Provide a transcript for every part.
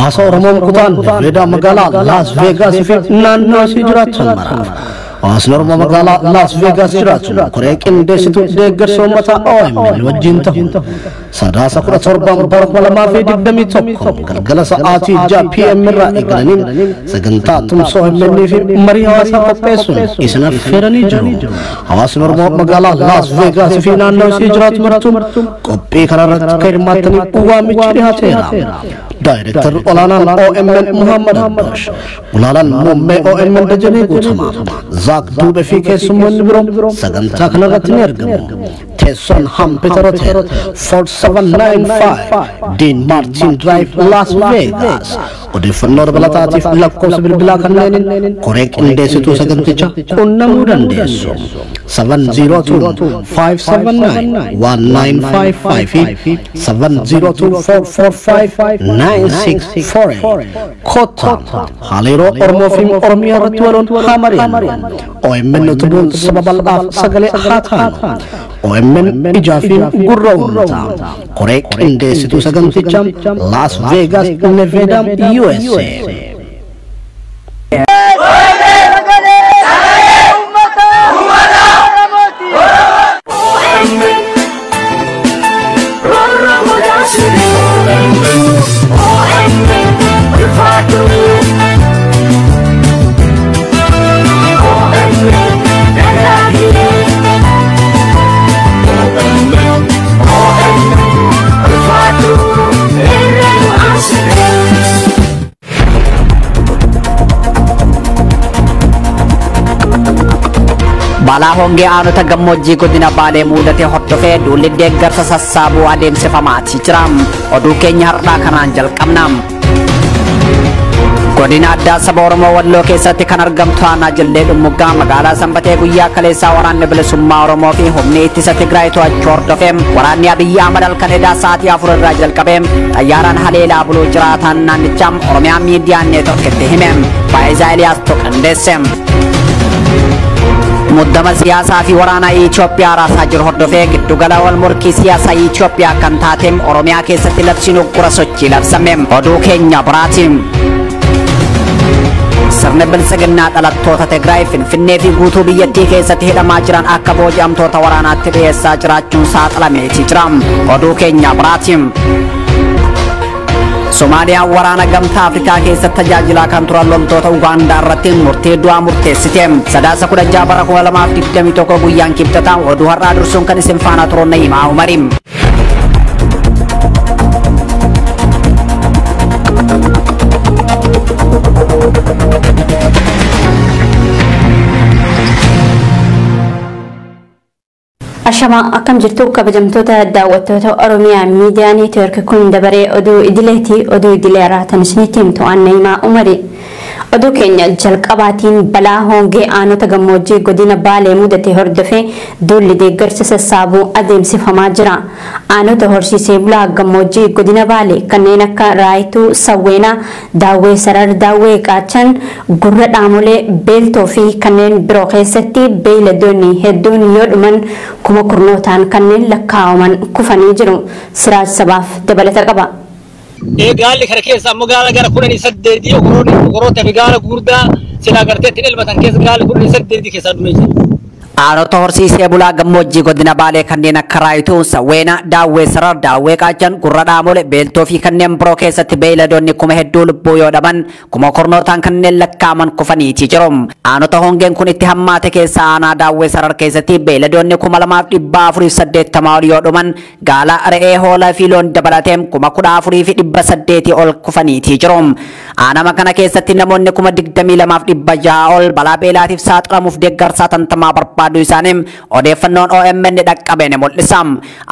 hawaasa Oromoo kutaan Florida magaalaa Las Vegas fi naannoo isii jiraatan mara. Hawaasni Oromoo magaalaa Las Vegas jiraatu koree qindeessituu deeggarsa uummataa OMN wajjin ta'u sadaasa 17 bara 2021 galgala sa'aatii 6 PM irraa eegalaniin sagantaa tumsa OMN fi marii hawaasaa qopheessuun isin affeeranii jiru. Hawaasni Oromoo magaalaa Las Vegas fi naannoo isii jiraatu martuu qophii kanarratti akka hirmaattaniif waamichi dhiyaateera. Director olaanaan OMN Muhammad Abbash, ulaalaan muummee OMN Dajanee Guutamaa, Zaak Duubee fi keessummoonni biroo sagantaa kanarratti ni argamu. Teessoon Hampiter Hotel 4795 Dean Martin Drive Las Vegas. Odeeffannoo dabalataatiif lakkoofsa bilbilaa kanneeniin koree qindeessituu sagantichaa qunnamuu dandeessu. 702-579-1955 702-445-9648 Kottaan hariiroo Oromoo fi Oromiyaa irratti waloon haa mari'annu. OMN utubuun saba bal'aaf sagalee haa taanu. OMN ijaa fi gurra uummataa. Koree qindeessituu sagantichaa Las Vegas, Nevada, USA. Balaa hongee aanota gammoojjii godina Baalee mudatee hordofee duulli deeggarsa sassaabuu adeemsifamaatii jira. Oduu keenya har'aa kanaan jalqabna. Godina addaa saba Oromoo Walloo keessatti kan argamtu aanaa Jallee Dhummugaa magaalaa Sanbatee guyyaa kaleessaa waraanni bilisummaa Oromoo fi humni ittisa Tigraay to'achuu hordofee waraanni Abiyyi Ahmad halkan edaa sa'aatii 4 irraa jalqabee xayyaaraan haleelaa buluu jiraataan naannichaa Oromiyaa miidiyaan neetworkitti hime. Faayisaa Eliyaas Toqandeesse. Muddama siyaasaa fi waraana Itoophiyaa raasaa jiru hordofee giddugala wal morkii siyaasaa Itoophiyaa kan taate Oromiyaa keessatti labsiin uggura sochii labsame. Oduu keenya biraatiin. Sirni bilisiginnaa dhalattoota Tigraay Finfinnee fi guutuu biyyattii keessatti hidhamaa jiran akka booji'amtoota waraanaatti dhiyeessaa jiraachuun saaxilameetii jira. Oduu keenya biraatiin. Soomaaliyaan waraana gamtaa Afrikaa keessatti tajaajilaa kan turan loltoota Ugaandaa irratti murtee du'aa murteessite. Sadaasa 16 bara 2021 guyyaan kibxataa oduu har'aa dursuun kan isin faana turoon Na'imaa Umari. Ashama akkam jirtu kabajamtoota daawwattoota Oromiyaa miidiyaa neetwork kun dabaree oduu idileetii oduu idilee raatan isinitti himtu Na'imaa Umari. Oduu keenya jalqabaatiin balaa hongee aanota gammoojjii godina Baalee mudatee hordofee duulli deeggarsa sassaabuu adeemsifamaa jira. Aanota horsiisee bulaa gammoojjii godina Baalee kanneen akka Raayituu, Sawweenaa, Daawwee Sarar, Daawwee Qaachan, Gurra Dhaamolee, Beeltoo fi kanneen biroo keessatti beeyladoonni hedduun yoo dhuman kuma kurnootaan kanneen lakkaa'aman kufanii jiru. Siraaj sabaaf dabalata qaba. Gaalli kana keessa ammoo gaala gara 18 ogoroota fi gaala gurdaa silaa garteetti elmatan keessa gaala 18 keessa dhumee jira. Aanota horsiisee bulaa gammoojjii godina Baalee kanneen akka Raayituu, Sawweenaa, Daawwee Sarar, Daawwee Qaachan, Gurra Dhaamolee, Beeltoo fi kanneen biroo keessatti beeyladoonni kuma hedduu lubbuu yoo dhaban kuma kurnootaan kanneen lakkaa'aman kufaniitii jiru. Aanota hongeen kun itti hammaate keessa aanaa Daawwee Sarar keessatti beeyladoonni 2480 ol yoo dhuman gaala, re'ee, hoolaa fi loon dabalatee kuma 14800 ol kufaniitii jiru. Aanama kana keessatti namoonni kuma 22,600 ol balaa beelaatiif saaxilamuuf deeggarsa tantamaa barbaadu isaanii odeeffannoon OMN dhaqqabeen mul'isa.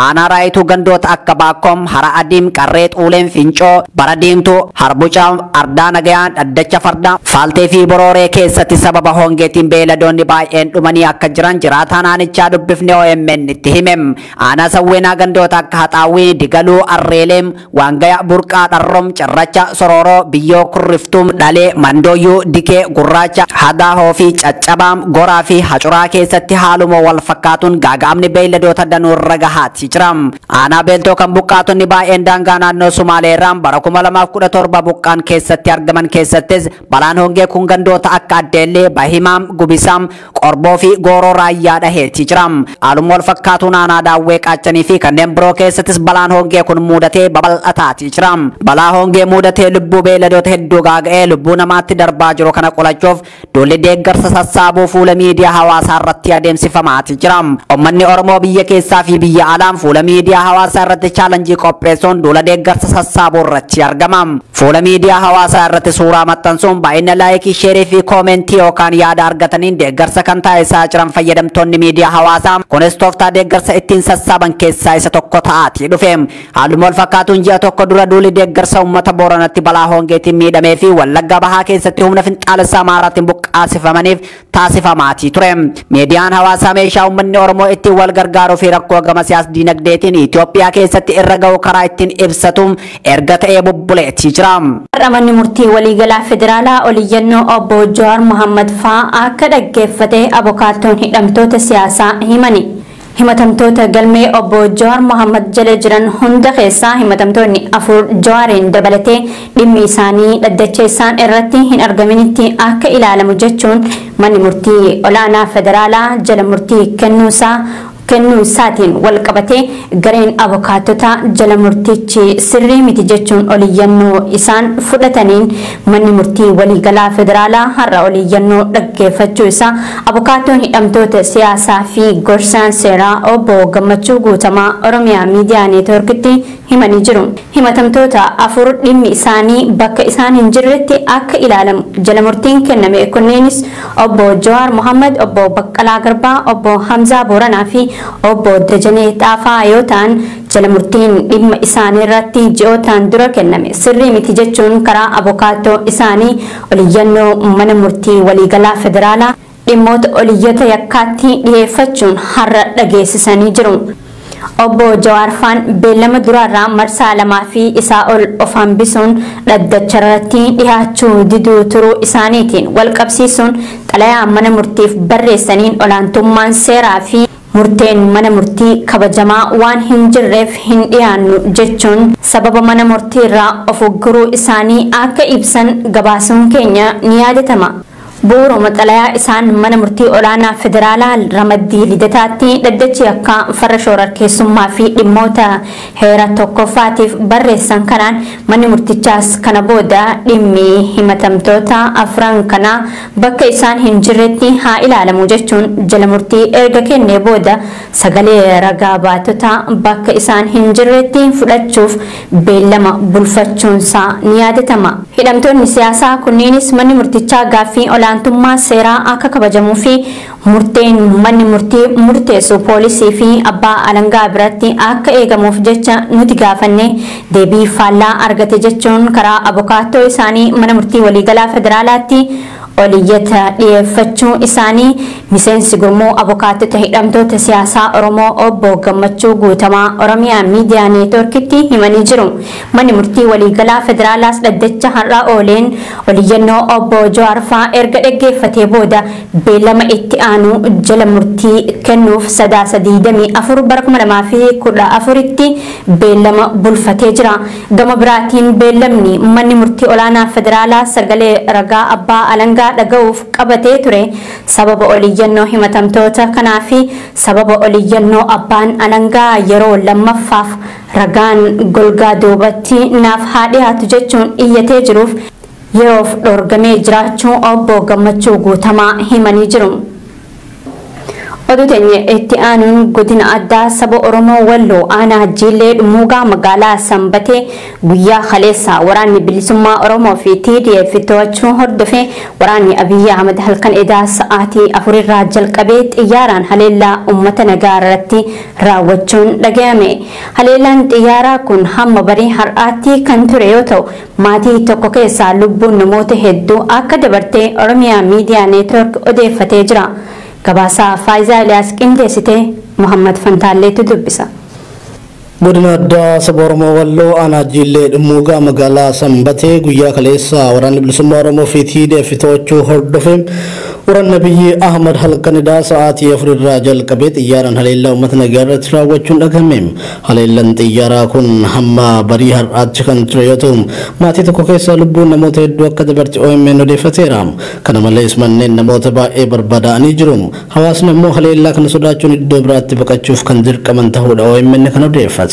Aanaa Raayituu gandoota akka Baakkoom, Hara Adiim, Qarree Xuuleen, Fincoo, Bara Diimtuu, Harbucaa, Ardaa Nagayaan, Dhaddacha Fardaa, Faaltee fi Borooree keessatti sababa hongeetiin beeyladoonni baay'een dhumanii akka jiran jiraataan aanichaa dubbifne OMN itti hime. Aanaa Sawweenaa gandoota akka Haxaawwii, Digaluu, Arreeleem, Waangaya, Burqaa, Dharrom, Cirracha, Sororoo, Biyyoo, Kurriftuum, Dhalee, Mandooyyuu, Dikee, Gurraacha, Hadaahoo fi Caccabaam, Goraa fi Hacuraa keessatti keessatti haaluma wal fakkaatuun gaagaamni beeyladoota danuu irra gahaatti jira. Aanaa beeltoo kan buqqaatonni baay'een daangaa naannoo Sumaalee irraan bara 2017 buqqaan keessatti argaman keessattis balaan hongee kun gandoota akka Addeellee, Bahimaam, Gubisaam, Qorboo fi Gooroo Raayyaa dhaheetti jira. Haaluma wal fakkaatuun aanaa Daawwee Qaachanii fi kanneen biroo keessattis balaan hongee kun mudatee babal'ataati jira. Balaa hongee mudatee lubbuu beeyladoota hedduu gaaga'ee lubbuu namaatti darbaa jiru kana qolachuuf duulli deeggarsa sassaabuu fuula miidiyaa hawaasaa irratti adeemsifamaati jira. Uummanni Oromoo biyya keessaa fi biyya alaan fuula miidiyaa hawaasaa irratti chaalenjii qopheessuun duula deeggarsa sassaabuu irratti argama. Fuula miidiyaa hawaasaa irratti suuraa maxxansuun baay'ina laayikii, sheerii fi koomentii yookaan yaada argataniin deeggarsa kan taasisaa jiran fayyadamtoonni miidiyaa hawaasaa kunis tooftaa deeggarsa ittiin sassaaban keessaa isa tokko ta'aati dhufe. Haaluma wal fakkaatuun ji'a tokko dura duulli deeggarsa uummata Booranatti balaa hongeetiin miidhamee fi Wallagga Bahaa keessatti humna finxaalessaa Amaaraatiin buqqaasifamaniif taasifamaati ture. Miidiyaan hawaasaa meeshaa uummanni Oromoo ittiin wal gargaaruu fi rakkoo gama siyaas dinagdeetiin Itoophiyaa keessatti irra ga'u karaa ittiin ibsatu erga ta'ee bubbuleetti jira. Manni murtii waliigalaa federaalaa oliyyannoo obbo Jawaar Mohammad fa'aa akka dhaggeeffate abukaattoon hidhamtoota siyaasaa himani. Himatamtoota galmee obbo Jawaar Mohammad jala jiran hunda keessaa himatamtoonni afur Jawaariin dabalatee dhimmi isaanii dhaddacheessaan irratti hin argaminitti akka ilaalamu jechuun manni murtii olaanaa federaalaa jala murtii kennuu isaatiin wal qabatee gareen abukaattota jala murtichi sirrii miti jechuun oliyyannoo isaan fudhataniin manni murtii waliigalaa federaalaa har'a oliyyannoo dhaggeeffachuu isaa abukaattoon hidhamtoota siyaasaa fi gorsaan seeraa obbo Gammachuu Guutamaa Oromiyaa Miidiyaa Neetwoorkitti himanii jiru. Himatamtoota afur dhimmi isaanii bakka isaan hin jirretti akka ilaalamu jala murtiin kenname kunneenis obbo Jawaar Mohammad, obbo Baqqalaa Garbaa, obbo Hamzaa Booranaa fi obbo Dajanee Xaafaa yoo ta'an jala murtiin dhimma isaanii irratti ji'ootaan dura kenname sirrii miti jechuun karaa abukaattoo isaanii oliyyannoo mana murtii waliigalaa federaalaa dhimmoota oliyyata yakkaatti dhiyeeffachuun har'a dhageessisanii jiru. Obbo Jawaar faan beellama duraarraa marsaa lamaa fi isaa ol of hambisuun dhaddacharratti dhiyaachuu diduu turuu isaaniitiin wal qabsiisuun xalayaa mana murtiif barreessaniin olaantummaan seeraa fi murteen mana murtii kabajamaa waan hin jirreef hin dhiyaannu jechuun sababa mana murtiirraa of ugguruu isaanii akka ibsan gabaasuun keenya ni yaadatama. Bu'uuruma xalayaa isaan mana murtii olaanaa federaalaa ramaddii lidataatti dhaddachi akka farra shororkeessummaa fi dhimmoota heera tokkoffaatiif barreessan kanaan manni murtichaas kana booda dhimmi himatamtoota afran kanaa bakka isaan hin jirretti haa ilaalamu jechuun jala murtii erga kennee booda sagalee ragaa baatota bakka isaan hin jirretti fudhachuuf beellama bulfachuunsaa ni yaadatama. Hidhamtoonni siyaasaa kunneenis manni murtichaa gaaffii olaantummaa seeraa akka kabajamuu fi murteen manni murtii murteessu poolisii fi abbaa alangaa biratti akka eegamuuf jecha nuti gaafanne deebii faallaa argate jechuun karaa abukaattoo isaanii mana murtii waliigalaa federaalaatti oliyyata dhiyeeffachuu isaanii miseensi gurmuu abukaattota hidhamtoota siyaasaa Oromoo obbo Gammachuu Guutamaa Oromiyaa Miidiyaa Neetwoorkitti himanii jiru. Manni murtii waliigalaa federaalaas dhaddacha har'aa ooleen oliyyannoo obbo Jawaar fa'aa erga dhaggeeffatee booda beellama itti aanu jala murtii kennuuf sadaasa 24 bara 2014tti beellama bulfatee jira. Gama biraatiin beellamni manni murtii olaanaa federaalaa sagalee ragaa abbaa alangaa dhaga'uuf qabatee ture sababa oliyyannoo himatamtoota kanaa fi sababa oliyyannoo abbaan alangaa yeroo lammaffaaf ragaan golgaa duubatti naaf haa dhiyaatu jechuun iyyatee jiruuf yeroof dhorgamee jiraachuu obbo Gammachuu Guutamaa himanii jiru. Oduu teenya itti aanuun godina addaa saba Oromoo Walloo aanaa Jillee Dhumuugaa magaalaa Sanbatee guyyaa kaleessaa waraanni bilisummaa Oromoo fi TDF to'achuu hordofee waraanni Abiyyi Ahmad halkan edaa sa'aatii 4 irraa jalqabee xiyyaaraan haleellaa uummata nagaa irratti raawwachuun dhaga'ame. Haleellaan xiyyaaraa kun hamma barii har'aatti kan ture yoo ta'u maatii tokko keessaa lubbuun namoota hedduu akka dabartee Oromiyaa Miidiyaa Neetwoork odeeffatee jira. Gabaasa Faayisaa Eliyaas qindeessite Muhammad Fantaalleetu dubbisa. godina addaa saba Oromoo Walloo aanaa Jillee dhimmuugaa magaalaa Sanbatee guyyaa kaleessaa waraanni bilisummaa Oromoo fi TDF to'achuu hordofe waraanni Abiyyi Ahmad halkanidhaa sa'aatii 4 irraa jalqabee xiyyaaraan haleellaa uummata nagaa irratti raawwachuun dhagahame. Haleellaan xiyyaaraa kun hamma barii har'aatti kan ture yoo ta'u maatii tokko keessaa lubbuun namoota hedduu akka dabarte OMN odeeffateera. Kana malees manneen namoota baay'ee barbadaa'anii jiru. Hawaasni immoo haleellaa kana sodaachuun iddoo biraatti baqachuuf kan dirqaman ta'uudha OMN kan odeeffate.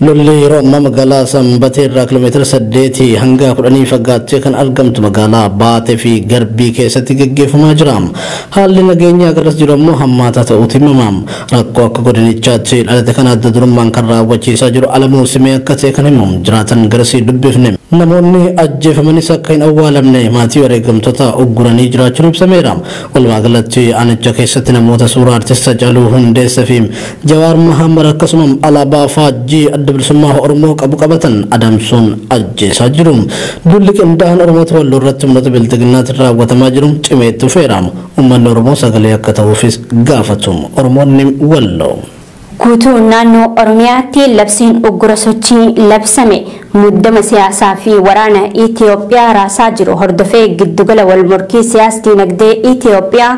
lolli yeroo ammaa magaalaa Sanbatee irraa kiiloomeetira 8 hanga 10 fagaattee kan argamtu magaalaa Baatee fi Garbii keessatti gaggeeffamaa jira. Haalli nageenyaa garas jiru immoo hammaataa ta'uutu himama. Rakkoo akka godinichaatti dhalate kan adda durummaan kan raawwachiisaa jiru Alamuu Simee akka ta'e kan himamu jiraatan garasii dubbifne. Namoonni ajjeefamanis akka hin awwaalamne maatii wareegamtoota ugguranii jiraachuun ibsameera. Walumaa galatti aanicha keessatti namoota suuraa artist Hacaaluu Hundeessaa fi Jawaar Mohaammed akkasumas alaabaa faajjii adda bilisummaa Oromoo qabu qabatan adamsuun ajjeesaa jiru. Dulli qindaa'aan Oromoota Walloo irratti humnoota biltiginnaatti raawwatamaa jiru cimeetti dhufeera. Uummanni Oromoo sagalee akka ta'uufis gaafatu. Oromoonni Walloo guutuu naannoo Oromiyaatti labsiin uggura sochii labsame muddama siyaasaa fi waraana Itoophiyaa raasaa jiru hordofee giddugala wal morkii siyaas dinagdee Itoophiyaa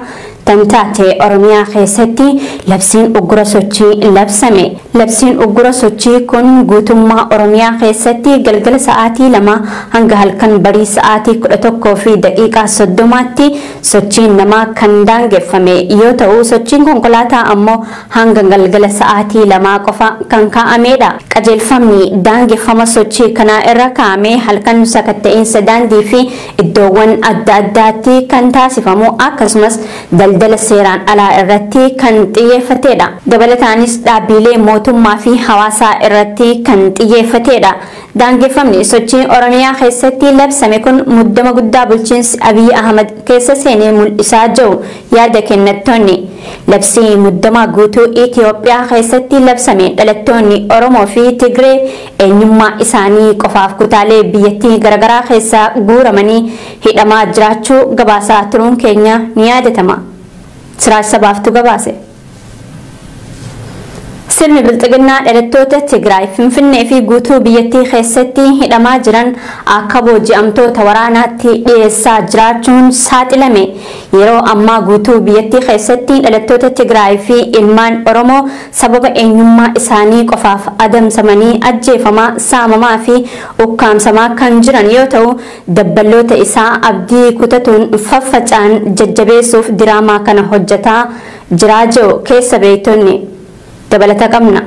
tamtaate Oromiyaa keessatti labsiin uggura sochii labsame. Labsiin uggura sochii kun guutummaa Oromiyaa keessatti galgala sa'aatii 2 hanga halkan barii sa'aatii 11 fi daqiiqaa 30tti sochiin namaa kan daangeffame yoo ta'u sochiin konkolaataa ammoo hanga galgala sa'aatii 2 qofa kan kaa'amedha. Qajeelfamni daangeffama sochii kana irra kaa'ame halkan sakatta'insa daandii fi iddoowwan adda addaatti kan taasifamu akkasumas daldala seeraan alaa irratti kan xiyyeeffatedha. Dabalataanis dhaabbilee mootummaa fi hawaasaa irratti kan xiyyeeffatedha. Daangeffamni sochii Oromiyaa keessatti labsame kun muddama guddaa bulchiinsi Abiyyi Ahmad keessa seenee mul'isaa jiru yaada kennattoonni. Labsii muddama guutuu Itoophiyaa keessatti labsame dhalattoonni Oromoo fi Tigree eenyummaa isaanii qofaaf kutaalee biyyattii garaagaraa keessaa guuramanii hidhamaa jiraachuu gabaasaa turuun keenya ni yaadatama. Siraaj sabaaftu gabaase. Sirni bilxiginnaa dhalattoota Tigraay Finfinnee fi guutuu biyyattii keessatti hidhamaa jiran akka booji'amtoota waraanaatti dhiyeessaa jiraachuun saaxilame. Yeroo ammaa guutuu biyyattii keessatti dhalattoota Tigraay fi ilmaan Oromoo sababa eenyummaa isaanii qofaaf adamsamanii ajjeefamaa, saamamaa fi ukkaamsamaa kan jiran yoo ta'u, dabballoota isaa abdii kutatuun faffacaan jajjabeessuuf diraamaa kana hojjetaa jiraa jiru keessa beektonni. dabalata qabna.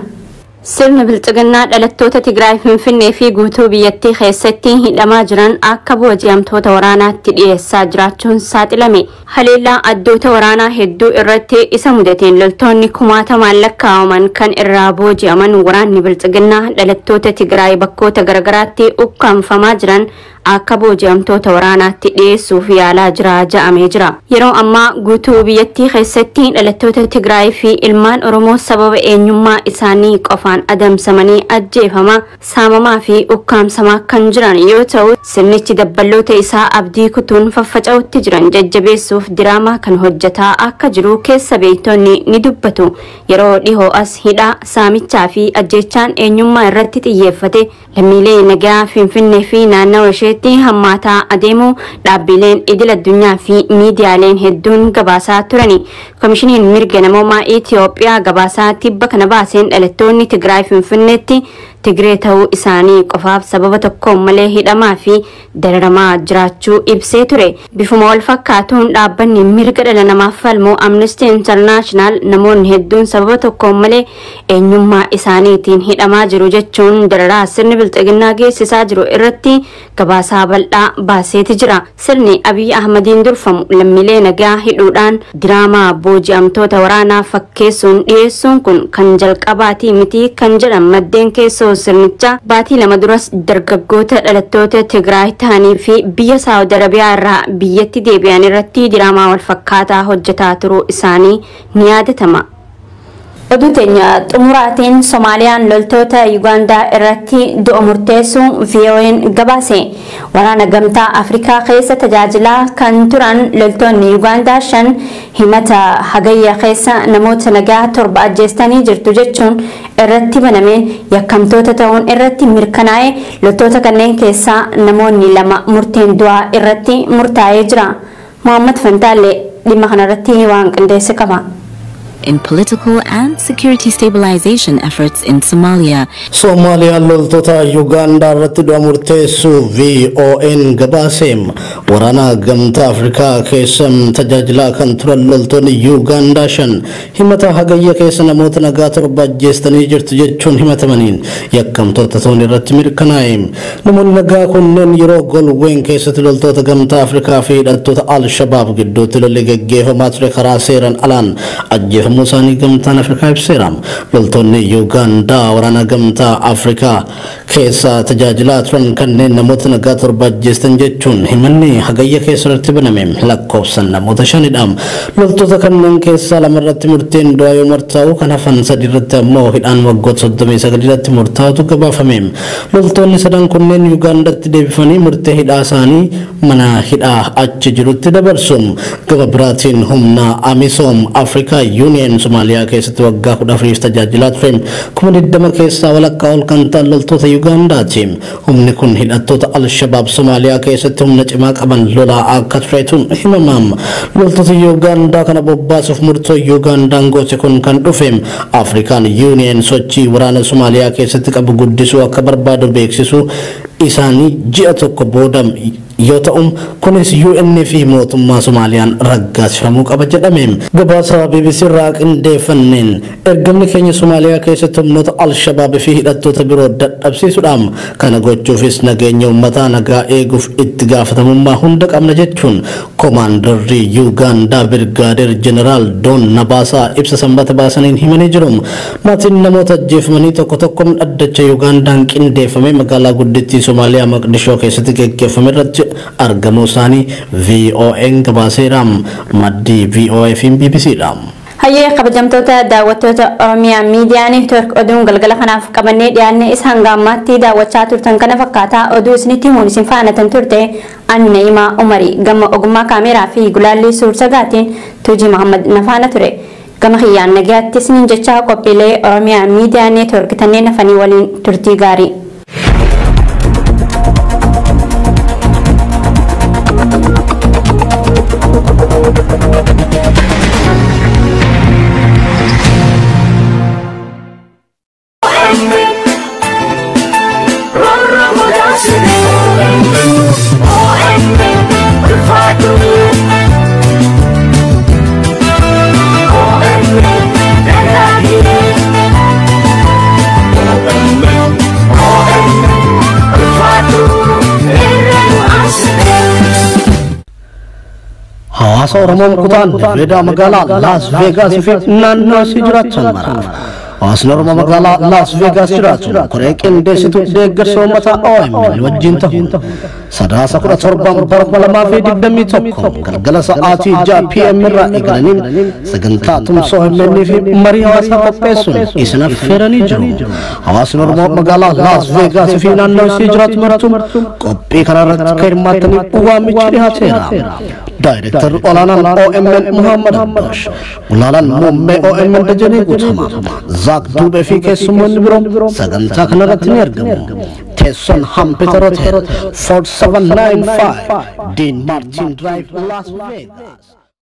Sirni bilxiginnaa dhalattoota Tigraay Finfinnee fi guutuu biyyattii keessatti hidhamaa jiran akka booji'amtoota waraanaatti dhiyeessaa jiraachuun saaxilame. Haleellaa addoota waraanaa hedduu irratti isa mudateen loltoonni kumaatamaan lakkaa'aman kan irraa booji'aman waraanni bilxiginnaa dhalattoota Tigraay bakkoota garagaraatti ukkaamfamaa jiran akka booji'amtoota waraanaatti dhiyeessuuf yaalaa ja'amee jira. Yeroo ammaa guutuu biyyattii keessatti dhalattoota Tigraay fi ilmaan Oromoo sababa eenyummaa isaanii qofaan adamsamanii ajjeefamaa, saamamaa fi ukkaamsamaa kan jiran yoo ta'u, sirnichi dabballoota isaa abdii kutuun faffaca'utti jiran jajjabeessuuf diraamaa kan hojjetaa akka jiru keessa beektonni ni dubbatu. Yeroo dhihoo as hidhaa, saamichaa fi ajjeechaan eenyummaa irratti xiyyeeffate lammiilee nagaa Finfinnee fi naannawaa isheetti hammaataa adeemu dhaabbileen idil addunyaa fi miidiyaaleen hedduun gabaasaa turani. Komishiniin mirga namoomaa Itoophiyaa gabaasaa tibba kana baaseen dhalattoonni Tigraay Finfinneetti Tigree ta'uu isaanii qofaaf sababa tokkoon malee hidhamaa fi dararamaa jiraachuu ibsee ture. Bifuma wal fakkaatuun dhaabbanni mirga dhala namaaf falmu Amnesty International namoonni hedduun sababa tokkoon malee eenyummaa isaaniitiin hidhamaa jiru jechuun dararaa sirni bilxiginnaa geessisaa jiru irratti gabaasaa bal'aa baaseeti jira. Sirni Abiyyi Ahmadiin durfamu lammiilee nagaa hidhuudhaan diraamaa booji'amtoota waraanaa fakkeessuun dhiyeessuun kun kan jalqabaatii miti kan jedhan maddeen keessoo sirnicha. Baatii 2 duras dargaggoota dhalattoota Tigraay ta'anii fi biyya Saawud Arabiyaa irraa biyyatti deebi'an irratti diraamaa wal fakkaataa hojjetaa turuu isaanii ni yaadatama. Oduu teenya xumuraatiin Soomaaliyaan loltoota Yuugaandaa irratti du'a murteessuu VOA'n gabaase. Waraana gamtaa Afrikaa keessa tajaajilaa kan turan loltoonni Yuugaandaa 5 himata hagayya keessa namoota nagaa 7 ajjeestanii jirtu jechuun irratti banameen yakkamtoota ta'uun irratti mirkanaa'e. Loltoota kanneen keessaa namoonni 2 murteen du'aa irratti murtaa'ee jira. Muhammad Fantaalee dhimma kanarratti waan qindeesse qaba. In political and security stabilization efforts in Somalia. Somalia loltoota Uganda irratti du'a murteessuu VOA'n gabaasee waraana gamtaa Afrikaa keessa tajaajilaa kan turan loltoonni Uganda 5 himata hagayya keessa namoota nagaa 7 ajjeestanii jirtu jechuun himatamaniin yakkamtoota ta'uun irratti mirkanaa'e. Namoonni nagaa kunneen yeroo golween keessatti loltoota gamtaa Afrikaa fi hidhattoota Al-Shabaab gidduutti lolli gaggeeffamaa ture karaa seeraan alaan ajjeefamu Musani gamtaan Afrikaa ibseera. Loltoonni Uganda waraana gamtaa Afrikaa keessa tajaajilaa turan kanneen namoota nagaa 7 ajjeestan jechuun himanni hagayya keessa irratti baname lakkoofsan namoota 5dha. Loltoota kanneen keessaa 2 irratti murteen du'aa yoo murtaa'u kan hafan 3 irratti ammoo hidhaan waggoota 39 irratti murtaa'utu gabaafame. Loltoonni 3 kunneen Ugandatti deebifanii murtee hidhaa isaanii mana hidhaa achi jirutti dabarsu. Gama biraatiin humna AMISOM Africa Union Somalia keessatti waggaa 14 tajaajilaa ture. Kuma 20 keessaa walakkaa ol kan ta'an loltoota Ugandaati. Humni kun hidhattoota Al-Shabaab Somalia keessatti humna cimaa qaban lolaa akka turetu himamama. Loltoota Uganda kana bobbaasuuf murtoo Ugandaan goote kun kan dhufe African Union sochii waraana Somalia keessatti qabu guddisuu akka barbaadu beeksisu isaanii ji'a tokko booda yoo ta'u kunis UN fi mootummaa Soomaaliyaan raggaasifamuu qaba jedhame. Gabaasa BBC irraa qindeeffanneen ergamni keenya Soomaaliyaa keessatti humnoota Al-Shabaab fi hidhattoota biroo dadhabsiisuudhaan kana gochuufis nageenya uummataa nagaa eeguuf itti gaafatamummaa hunda qabna jechuun Koomaandarri Uganda Birgaadeer Jeneraal Doon Nabaasaa ibsa sanbata baasaniin himanii jiru. Maatiin namoota ajjeefamanii tokko tokkoon dhaddacha Ugandaan qindeeffame magaalaa guddittii Soomaaliyaa Maqdishoo keessatti gaggeeffame irratti argamuu isaanii VOA'n gabaaseera. Maddii VOA fi BBCdha. Hayyee kabajamtoota daawwattoota Oromiyaa Miidiyaa Neetwork oduun galgala kanaaf qabannee dhiyaannee isaan gaammaatti daawwachaa turtan kana fakkaataa oduu isinitti himuun isin faanatan turte ani Na'imaa Umarii gama ogummaa kaameeraa fi gulaallii suur-sagaatiin Tuujii Muhammad nafaana ture. Gama hiyyaan nagaatti isiniin jechaa qophiilee Oromiyaa Miidiyaa Neetwork tanneen hafanii waliin turtii gaarii. Hawaasa Oromoo kutaan Vedaa magaalaa Las Vegas fi naannoo isii jiraachan maraaf. Hawaasni Oromoo magaalaa Las Vegas jiraatu koree qindeessitu deeggarsa uummataa OMN wajjin ta'u sadaasa 17 bara 2021 galgala sa'aatii 6 PM irraa eegalaniin sagantaa tumsa OMN fi marii hawaasaa qopheessuun isin affeeranii jiru. Hawaasni Oromoo magaalaa Las Vegas fi naannoo isii jiraatu maratuun qophii kanarratti akka hirmaattaniif waamichi dhiyaateera. Director olaanaan OMN Muhammad Abbash, ulaalaan muummee OMN Dajanee Guutamaa, Zaak Duubee fi keessummoonni biroo sagantaa kanarratti ni argamu. Teessoon Hampita Hotel 4795 Dean Martin Drive Las Vegas.